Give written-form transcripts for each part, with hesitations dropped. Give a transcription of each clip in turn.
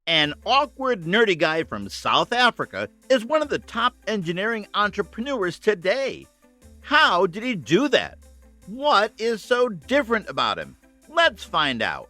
An awkward, nerdy guy from South Africa is one of the top engineering entrepreneurs today. How did he do that? What is so different about him? Let's find out.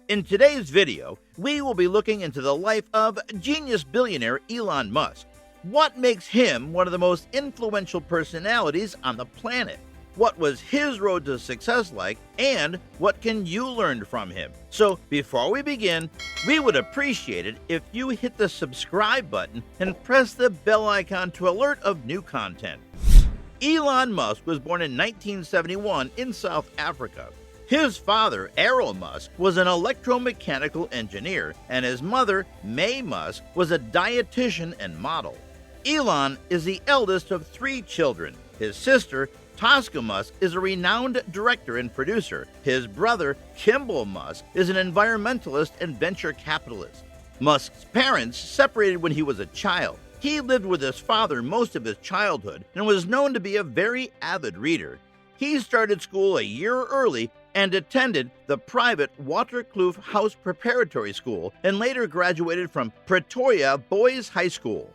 In today's video, we will be looking into the life of genius billionaire Elon Musk. What makes him one of the most influential personalities on the planet? What was his road to success like, and what can you learn from him? So before we begin, we would appreciate it if you hit the subscribe button and press the bell icon to alert of new content. Elon Musk was born in 1971 in South Africa. His father, Elon Musk, was an electromechanical engineer, and his mother, May Musk, was a dietitian and model. Elon is the eldest of 3 children. His sister, Tosca Musk, is a renowned director and producer. His brother, Kimball Musk, is an environmentalist and venture capitalist. Musk's parents separated when he was a child. He lived with his father most of his childhood and was known to be a very avid reader. He started school a year early and attended the private Waterkloof House Preparatory School and later graduated from Pretoria Boys High School.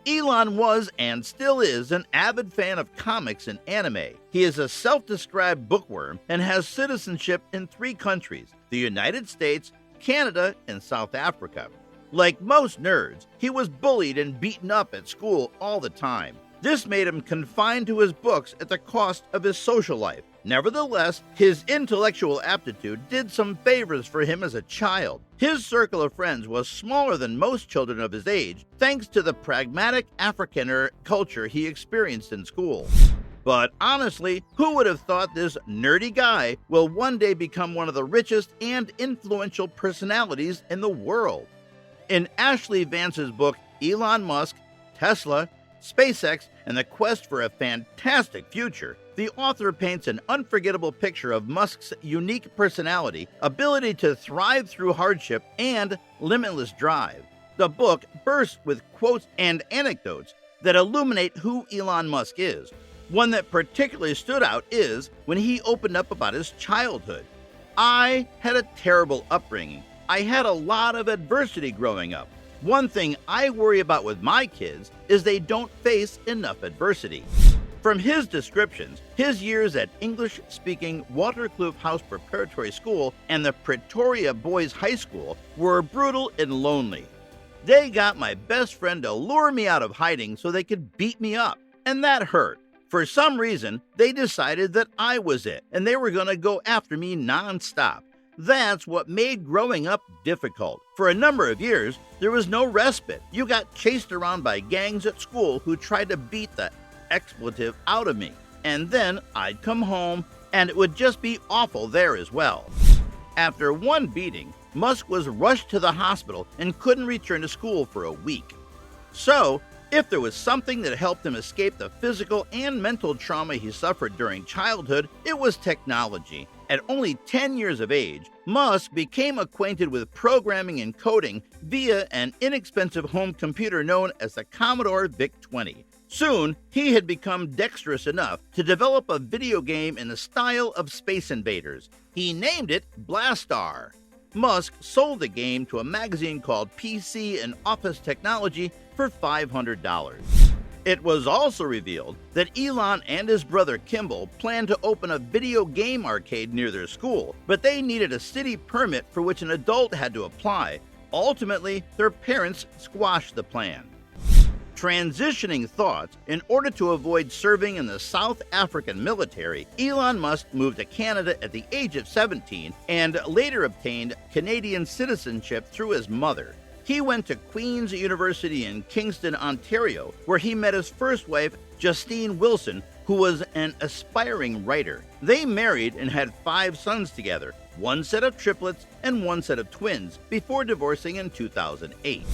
Elon was and still is an avid fan of comics and anime. He is a self-described bookworm and has citizenship in 3 countries: the United States, Canada, and South Africa. Like most nerds, he was bullied and beaten up at school all the time. This made him confined to his books at the cost of his social life. Nevertheless, his intellectual aptitude did some favors for him as a child. His circle of friends was smaller than most children of his age, thanks to the pragmatic Afrikaner culture he experienced in school. But honestly, who would have thought this nerdy guy will one day become one of the richest and influential personalities in the world? In Ashley Vance's book, Elon Musk, Tesla, SpaceX, and the Quest for a Fantastic Future, the author paints an unforgettable picture of Musk's unique personality, ability to thrive through hardship, and limitless drive. The book bursts with quotes and anecdotes that illuminate who Elon Musk is. One that particularly stood out is when he opened up about his childhood. "I had a terrible upbringing. I had a lot of adversity growing up. One thing I worry about with my kids is they don't face enough adversity." From his descriptions, his years at English-speaking Waterkloof House Preparatory School and the Pretoria Boys High School were brutal and lonely. "They got my best friend to lure me out of hiding so they could beat me up, and that hurt. For some reason, they decided that I was it, and they were going to go after me non-stop. That's what made growing up difficult. For a number of years, there was no respite. You got chased around by gangs at school who tried to beat the expletive out of me. And then I'd come home, and it would just be awful there as well." After one beating, Musk was rushed to the hospital and couldn't return to school for a week. So, if there was something that helped him escape the physical and mental trauma he suffered during childhood, it was technology. At only 10 years of age, Musk became acquainted with programming and coding via an inexpensive home computer known as the Commodore VIC-20. Soon, he had become dexterous enough to develop a video game in the style of Space Invaders. He named it Blastar. Musk sold the game to a magazine called PC and Office Technology for $500. It was also revealed that Elon and his brother Kimball planned to open a video game arcade near their school, but they needed a city permit for which an adult had to apply. Ultimately, their parents squashed the plan. Transitioning thoughts, in order to avoid serving in the South African military, Elon Musk moved to Canada at the age of 17 and later obtained Canadian citizenship through his mother. He went to Queen's University in Kingston, Ontario, where he met his first wife, Justine Wilson, who was an aspiring writer. They married and had 5 sons together, 1 set of triplets and 1 set of twins, before divorcing in 2008.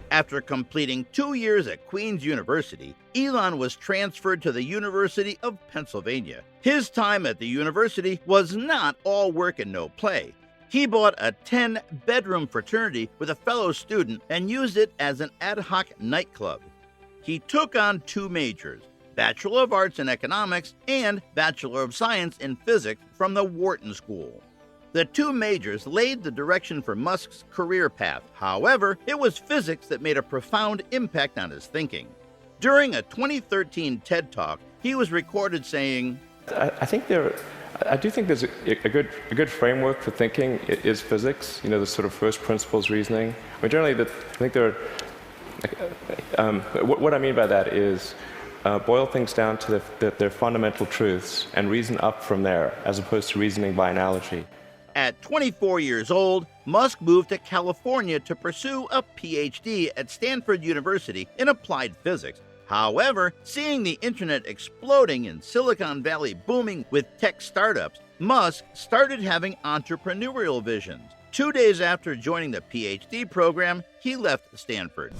After completing 2 years at Queen's University, Elon was transferred to the University of Pennsylvania. His time at the university was not all work and no play. He bought a 10-bedroom fraternity with a fellow student and used it as an ad hoc nightclub. He took on 2 majors, Bachelor of Arts in Economics and Bachelor of Science in Physics from the Wharton School. The two majors laid the direction for Musk's career path. However, it was physics that made a profound impact on his thinking. During a 2013 TED Talk, he was recorded saying, I do think there's a good framework for thinking is physics, the sort of first principles reasoning. I mean, generally, I think there are, what I mean by that is boil things down to their fundamental truths and reason up from there, as opposed to reasoning by analogy. At 24 years old, Musk moved to California to pursue a PhD at Stanford University in applied physics. However, seeing the internet exploding and Silicon Valley booming with tech startups, Musk started having entrepreneurial visions. 2 days after joining the PhD program, he left Stanford.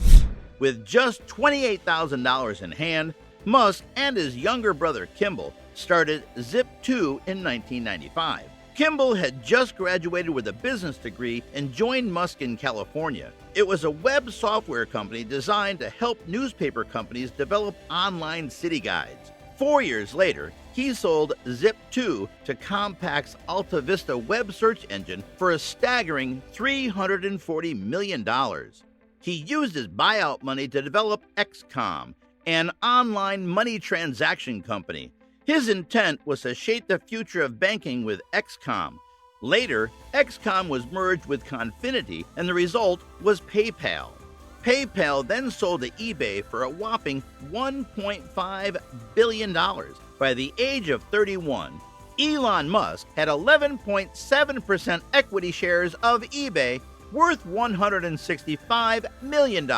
With just $28,000 in hand, Musk and his younger brother Kimball started Zip2 in 1995. Kimball had just graduated with a business degree and joined Musk in California. It was a web software company designed to help newspaper companies develop online city guides. 4 years later, he sold Zip2 to Compaq's Alta Vista web search engine for a staggering $340 million. He used his buyout money to develop XCOM, an online money transaction company. His intent was to shape the future of banking with XCOM. Later, XCOM was merged with Confinity, and the result was PayPal. PayPal then sold to eBay for a whopping $1.5 billion. By the age of 31, Elon Musk had 11.7% equity shares of eBay, worth $165 million.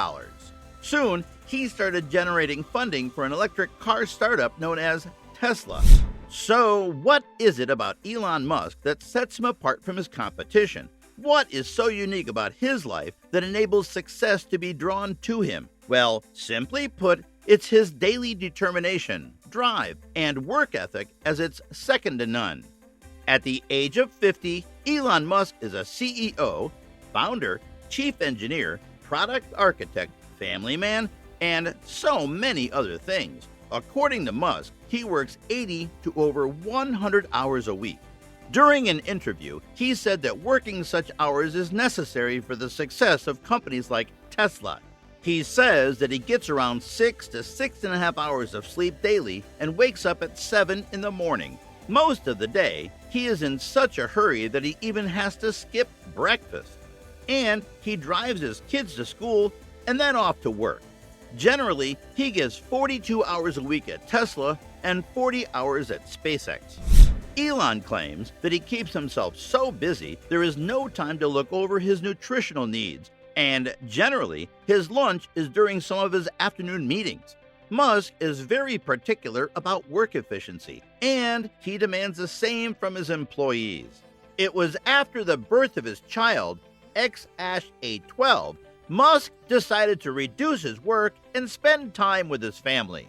Soon, he started generating funding for an electric car startup known as Tesla. So, what is it about Elon Musk that sets him apart from his competition? What is so unique about his life that enables success to be drawn to him? Well, simply put, it's his daily determination, drive, and work ethic, as it's second to none. At the age of 50, Elon Musk is a CEO, founder, chief engineer, product architect, family man, and so many other things. According to Musk, he works 80 to over 100 hours a week. During an interview, he said that working such hours is necessary for the success of companies like Tesla. He says that he gets around 6 to 6.5 hours of sleep daily and wakes up at 7 in the morning. Most of the day, he is in such a hurry that he even has to skip breakfast. And he drives his kids to school and then off to work. Generally, he gives 42 hours a week at Tesla and 40 hours at SpaceX. Elon claims that he keeps himself so busy there is no time to look over his nutritional needs, and generally, his lunch is during some of his afternoon meetings. Musk is very particular about work efficiency, and he demands the same from his employees. It was after the birth of his child, X-A12, Musk decided to reduce his work and spend time with his family.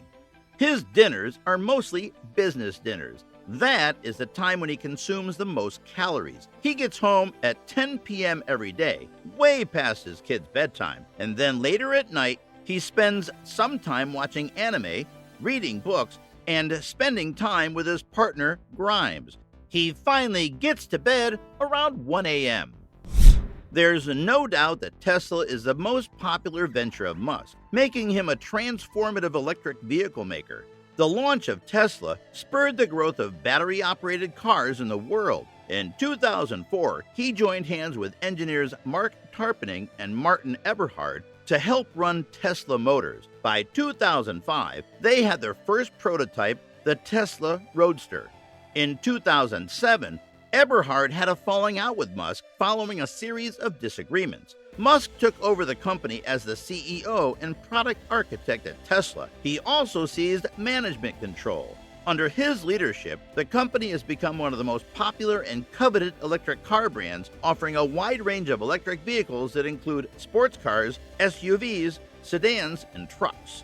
His dinners are mostly business dinners. That is the time when he consumes the most calories. He gets home at 10 p.m. every day, way past his kids' bedtime, and then later at night, he spends some time watching anime, reading books, and spending time with his partner, Grimes. He finally gets to bed around 1 a.m. There's no doubt that Tesla is the most popular venture of Musk, making him a transformative electric vehicle maker. The launch of Tesla spurred the growth of battery-operated cars in the world. In 2004, he joined hands with engineers Mark Tarpenning and Martin Eberhard to help run Tesla Motors. By 2005, they had their first prototype, the Tesla Roadster. In 2007, Eberhard had a falling out with Musk following a series of disagreements. Musk took over the company as the CEO and product architect at Tesla. He also seized management control. Under his leadership, the company has become one of the most popular and coveted electric car brands, offering a wide range of electric vehicles that include sports cars, SUVs, sedans, and trucks.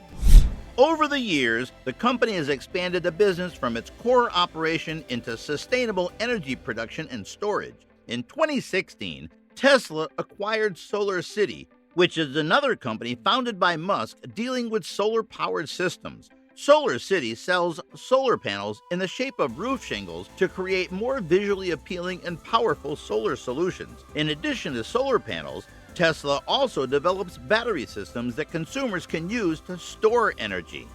Over the years, the company has expanded the business from its core operation into sustainable energy production and storage. In 2016, Tesla acquired SolarCity, which is another company founded by Musk dealing with solar-powered systems. Solar City sells solar panels in the shape of roof shingles to create more visually appealing and powerful solar solutions. In addition to solar panels, Tesla also develops battery systems that consumers can use to store energy.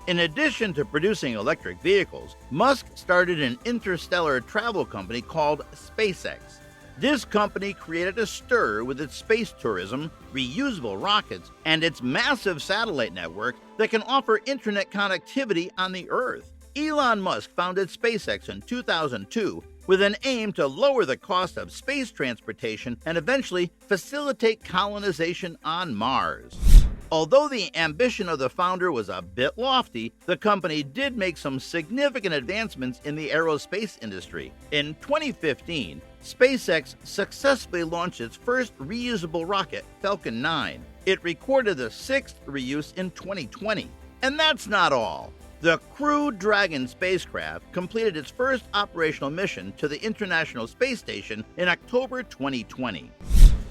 In addition to producing electric vehicles, Musk started an interstellar travel company called SpaceX. This company created a stir with its space tourism, reusable rockets, and its massive satellite network that can offer internet connectivity on the Earth. Elon Musk founded SpaceX in 2002 with an aim to lower the cost of space transportation and eventually facilitate colonization on Mars. Although the ambition of the founder was a bit lofty, the company did make some significant advancements in the aerospace industry. In 2015, SpaceX successfully launched its first reusable rocket, Falcon 9. It recorded the sixth reuse in 2020. And that's not all. The Crew Dragon spacecraft completed its first operational mission to the International Space Station in October 2020.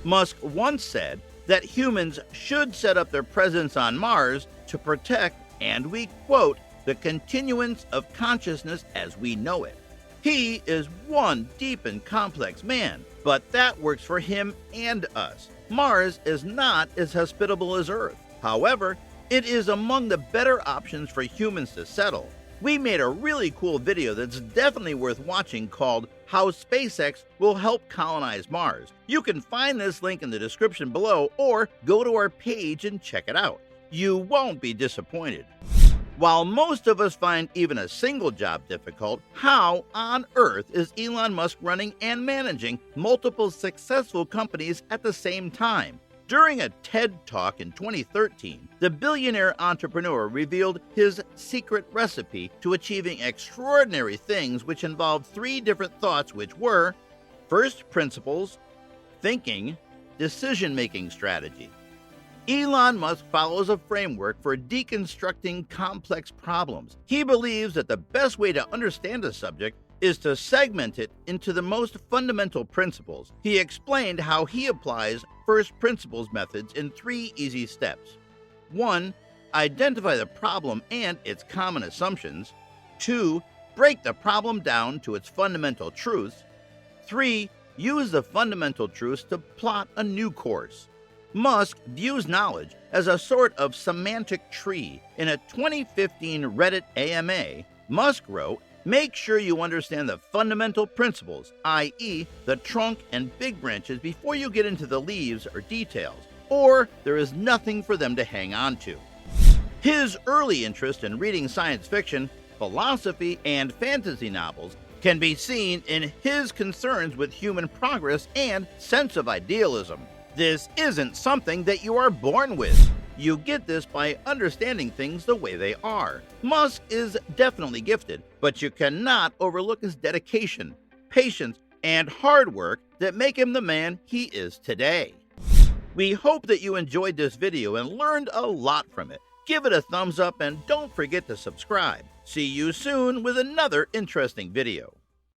Musk once said that humans should set up their presence on Mars to protect, and we quote, the continuance of consciousness as we know it. He is one deep and complex man, but that works for him and us. Mars is not as hospitable as Earth. However, it is among the better options for humans to settle. We made a really cool video that's definitely worth watching called How SpaceX Will Help Colonize Mars. You can find this link in the description below or go to our page and check it out. You won't be disappointed. While most of us find even a single job difficult, how on earth is Elon Musk running and managing multiple successful companies at the same time? During a TED Talk in 2013, the billionaire entrepreneur revealed his secret recipe to achieving extraordinary things, which involved three different thoughts, which were first principles, thinking, decision-making strategy. Elon Musk follows a framework for deconstructing complex problems. He believes that the best way to understand a subject is to segment it into the most fundamental principles. He explained how he applies first principles methods in 3 easy steps. 1. Identify the problem and its common assumptions. 2. Break the problem down to its fundamental truths. 3. Use the fundamental truths to plot a new course. Musk views knowledge as a sort of semantic tree. In a 2015 Reddit AMA, Musk wrote, "Make sure you understand the fundamental principles, i.e. the trunk and big branches, before you get into the leaves or details, or there is nothing for them to hang on to." His early interest in reading science fiction, philosophy, and fantasy novels can be seen in his concerns with human progress and sense of idealism. This isn't something that you are born with. You get this by understanding things the way they are. Musk is definitely gifted, but you cannot overlook his dedication, patience, and hard work that make him the man he is today. We hope that you enjoyed this video and learned a lot from it. Give it a thumbs up and don't forget to subscribe. See you soon with another interesting video.